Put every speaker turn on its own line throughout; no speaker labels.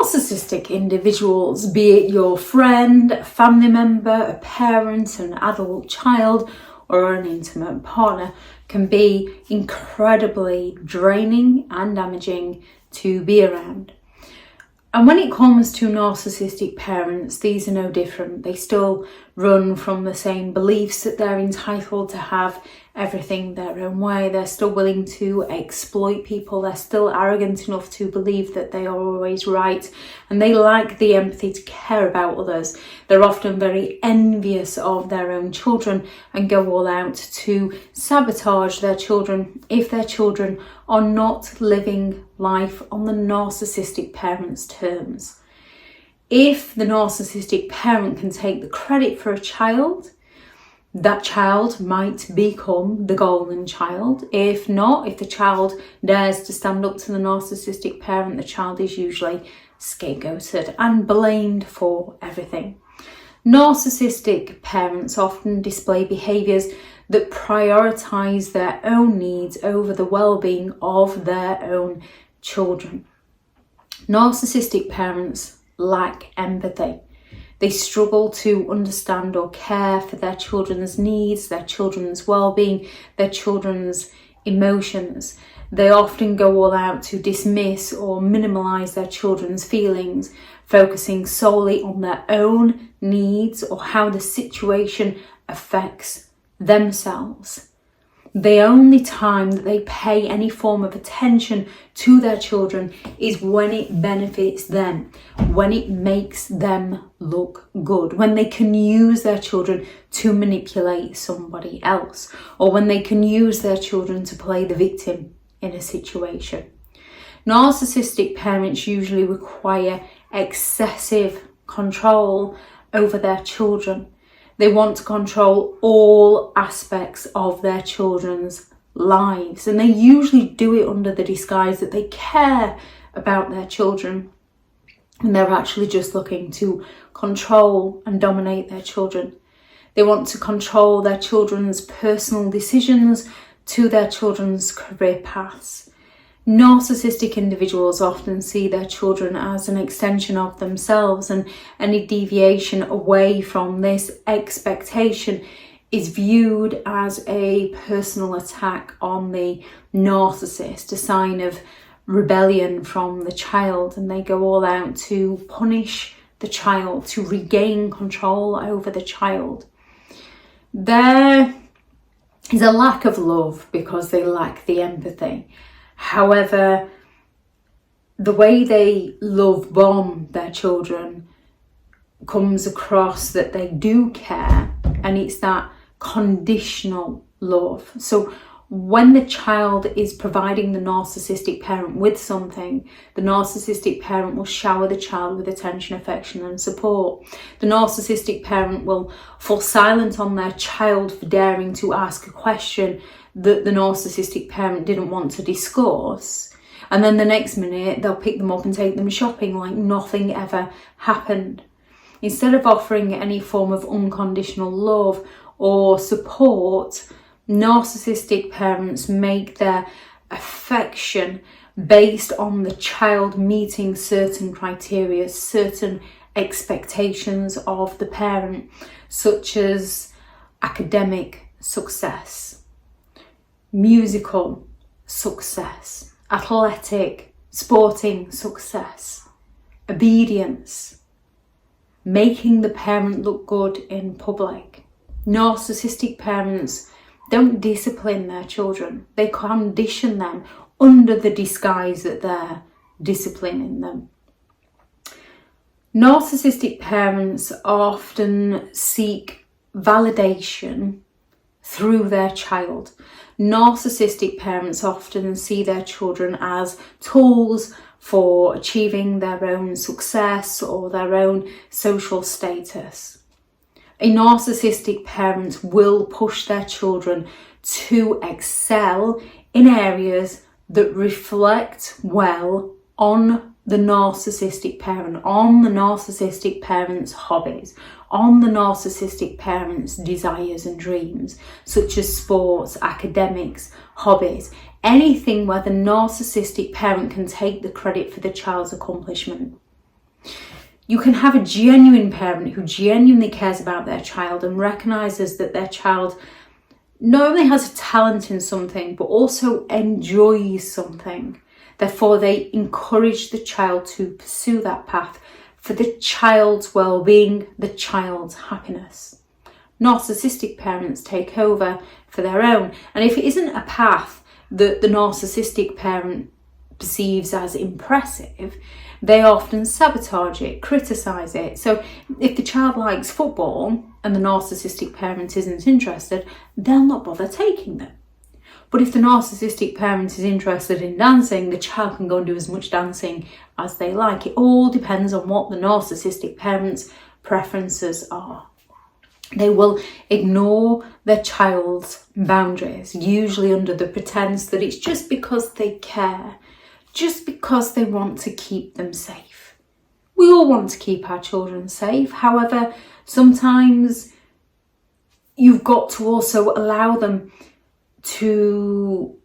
Narcissistic individuals, be it your friend, a family member, a parent, an adult child, or an intimate partner, can be incredibly draining and damaging to be around. And when it comes to narcissistic parents, these are no different. They still run from the same beliefs that they're entitled to have everything their own way. They're still willing to exploit people. They're still arrogant enough to believe that they are always right. And they lack the empathy to care about others. They're often very envious of their own children and go all out to sabotage their children if their children are not living life on the narcissistic parent's terms. If the narcissistic parent can take the credit for a child, that child might become the golden child. If not, if the child dares to stand up to the narcissistic parent, the child is usually scapegoated and blamed for everything. Narcissistic parents often display behaviours that prioritise their own needs over the well-being of their own children. Narcissistic parents lack empathy. They struggle to understand or care for their children's needs, their children's well-being, their children's emotions. They often go all out to dismiss or minimise their children's feelings, focusing solely on their own needs or how the situation affects themselves. The only time that they pay any form of attention to their children is when it benefits them, when it makes them look good, when they can use their children to manipulate somebody else, or when they can use their children to play the victim in a situation. Narcissistic parents usually require excessive control over their children. They want to control all aspects of their children's lives, and they usually do it under the disguise that they care about their children, and they're actually just looking to control and dominate their children. They want to control their children's personal decisions to their children's career paths. Narcissistic individuals often see their children as an extension of themselves, and any deviation away from this expectation is viewed as a personal attack on the narcissist, a sign of rebellion from the child, and they go all out to punish the child, to regain control over the child. There is a lack of love because they lack the empathy. However, the way they love bomb their children comes across that they do care, and it's that conditional love. So when the child is providing the narcissistic parent with something, the narcissistic parent will shower the child with attention, affection and support. The narcissistic parent will fall silent on their child for daring to ask a question that the narcissistic parent didn't want to discuss, and then the next minute they'll pick them up and take them shopping like nothing ever happened. Instead of offering any form of unconditional love or support, narcissistic parents make their affection based on the child meeting certain criteria, certain expectations of the parent, such as academic success, musical success, athletic, sporting success, obedience, making the parent look good in public. Narcissistic parents don't discipline their children. They condition them under the disguise that they're disciplining them. Narcissistic parents often seek validation through their child. Narcissistic parents often see their children as tools for achieving their own success or their own social status. A narcissistic parent will push their children to excel in areas that reflect well on the narcissistic parent, on the narcissistic parent's hobbies, on the narcissistic parent's desires and dreams, such as sports, academics, hobbies, anything where the narcissistic parent can take the credit for the child's accomplishment. You can have a genuine parent who genuinely cares about their child and recognises that their child not only has a talent in something, but also enjoys something. Therefore, they encourage the child to pursue that path for the child's well-being, the child's happiness. Narcissistic parents take over for their own. And if it isn't a path that the narcissistic parent perceives as impressive, they often sabotage it, criticise it. So if the child likes football and the narcissistic parent isn't interested, they'll not bother taking them. But if the narcissistic parent is interested in dancing, the child can go and do as much dancing as they like. It all depends on what the narcissistic parent's preferences are. They will ignore their child's boundaries, usually under the pretense that it's just because they care, just because they want to keep them safe. We all want to keep our children safe. However, sometimes you've got to also allow them to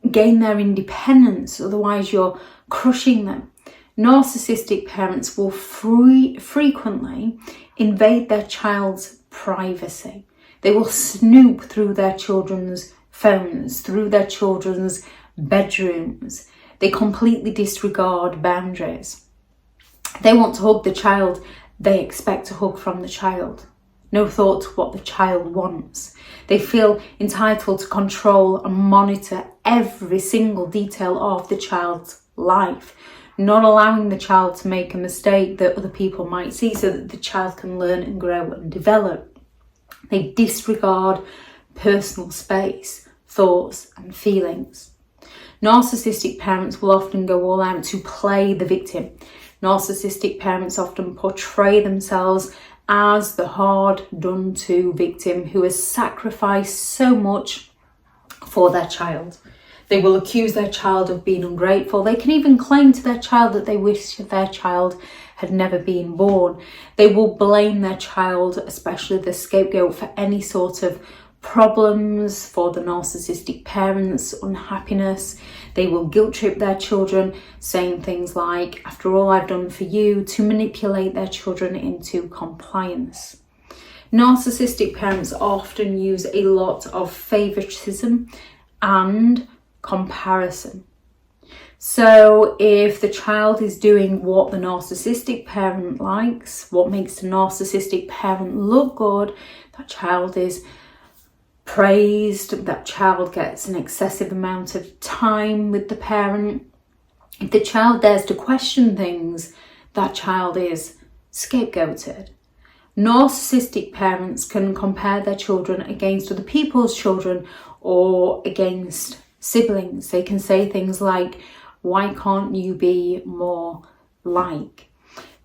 gain their independence, otherwise you're crushing them. Narcissistic parents will frequently invade their child's privacy. They will snoop through their children's phones, through their children's bedrooms. They completely disregard boundaries. They want to hug the child, they expect a hug from the child. No thought to what the child wants. They feel entitled to control and monitor every single detail of the child's life, not allowing the child to make a mistake that other people might see so that the child can learn and grow and develop. They disregard personal space, thoughts and feelings. Narcissistic parents will often go all out to play the victim. Narcissistic parents often portray themselves as the hard done to victim who has sacrificed so much for their child. They will accuse their child of being ungrateful. They can even claim to their child that they wish their child had never been born. They will blame their child, especially the scapegoat, for any sort of problems, for the narcissistic parents' unhappiness. They will guilt trip their children, saying things like, "After all I've done for you," to manipulate their children into compliance. Narcissistic parents often use a lot of favoritism and comparison. So if the child is doing what the narcissistic parent likes, what makes the narcissistic parent look good, that child is praised, that child gets an excessive amount of time with the parent. If the child dares to question things, that child is scapegoated. Narcissistic parents can compare their children against other people's children or against siblings. They can say things like, "Why can't you be more like?"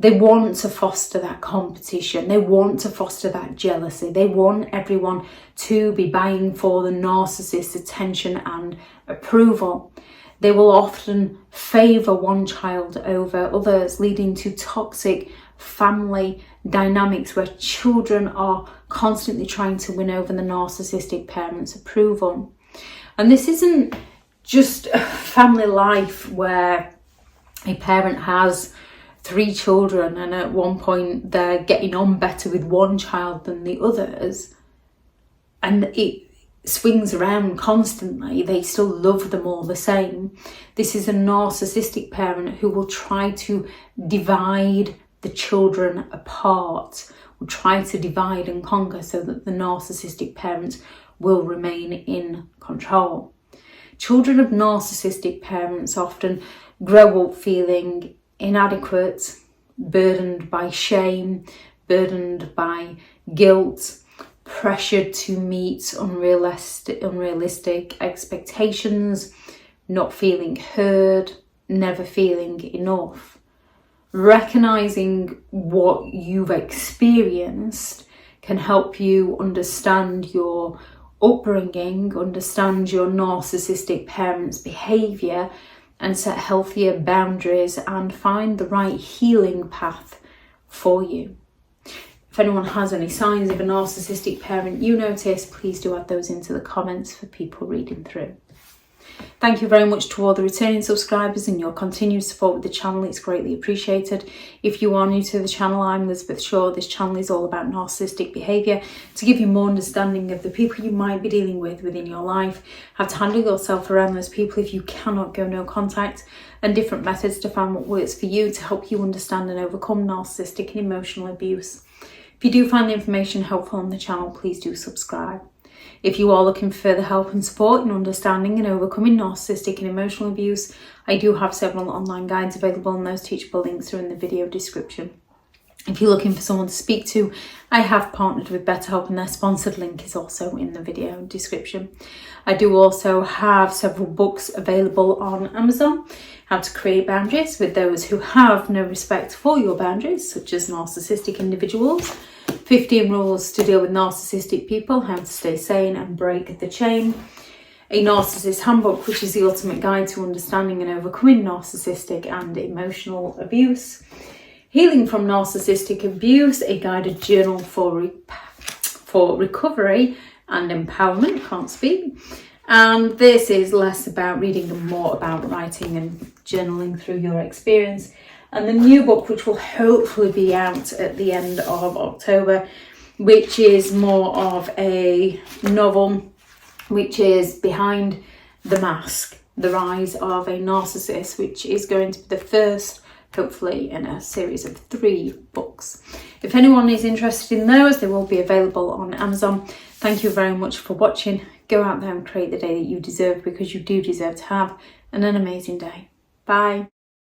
They want to foster that competition. They want to foster that jealousy. They want everyone to be vying for the narcissist's attention and approval. They will often favour one child over others, leading to toxic family dynamics where children are constantly trying to win over the narcissistic parents' approval. And this isn't just a family life where a parent has 3 children and at one point they're getting on better with one child than the others and it swings around constantly. They still love them all the same. This is a narcissistic parent who will try to divide the children apart, will try to divide and conquer so that the narcissistic parent will remain in control. Children of narcissistic parents often grow up feeling inadequate, burdened by shame, burdened by guilt, pressured to meet unrealistic expectations, not feeling heard, never feeling enough. Recognizing what you've experienced can help you understand your upbringing, understand your narcissistic parents' behaviour, and set healthier boundaries and find the right healing path for you. If anyone has any signs of a narcissistic parent you notice, please do add those into the comments for people reading through. Thank you very much to all the returning subscribers and your continued support with the channel. It's greatly appreciated. If you are new to the channel, I'm Elizabeth Shaw. This channel is all about narcissistic behaviour to give you more understanding of the people you might be dealing with within your life, how to handle yourself around those people if you cannot go no contact, and different methods to find what works for you to help you understand and overcome narcissistic and emotional abuse. If you do find the information helpful on the channel, please do subscribe. If you are looking for further help and support in understanding and overcoming narcissistic and emotional abuse, I do have several online guides available, and those teachable links are in the video description. If you're looking for someone to speak to, I have partnered with BetterHelp, and their sponsored link is also in the video description. I do also have several books available on Amazon. How to create boundaries with those who have no respect for your boundaries, such as narcissistic individuals. 15 rules to deal with narcissistic people, how to stay sane and break the chain. A Narcissist Handbook, which is the ultimate guide to understanding and overcoming narcissistic and emotional abuse. Healing from Narcissistic Abuse, a guided journal for recovery and empowerment, can't speak. And this is less about reading and more about writing and journaling through your experience. And the new book, which will hopefully be out at the end of October, which is more of a novel, which is Behind the Mask, The Rise of a Narcissist, which is going to be the first, hopefully, in a series of 3 books. If anyone is interested in those, they will be available on Amazon. Thank you very much for watching. Go out there and create the day that you deserve, because you do deserve to have an amazing day. Bye.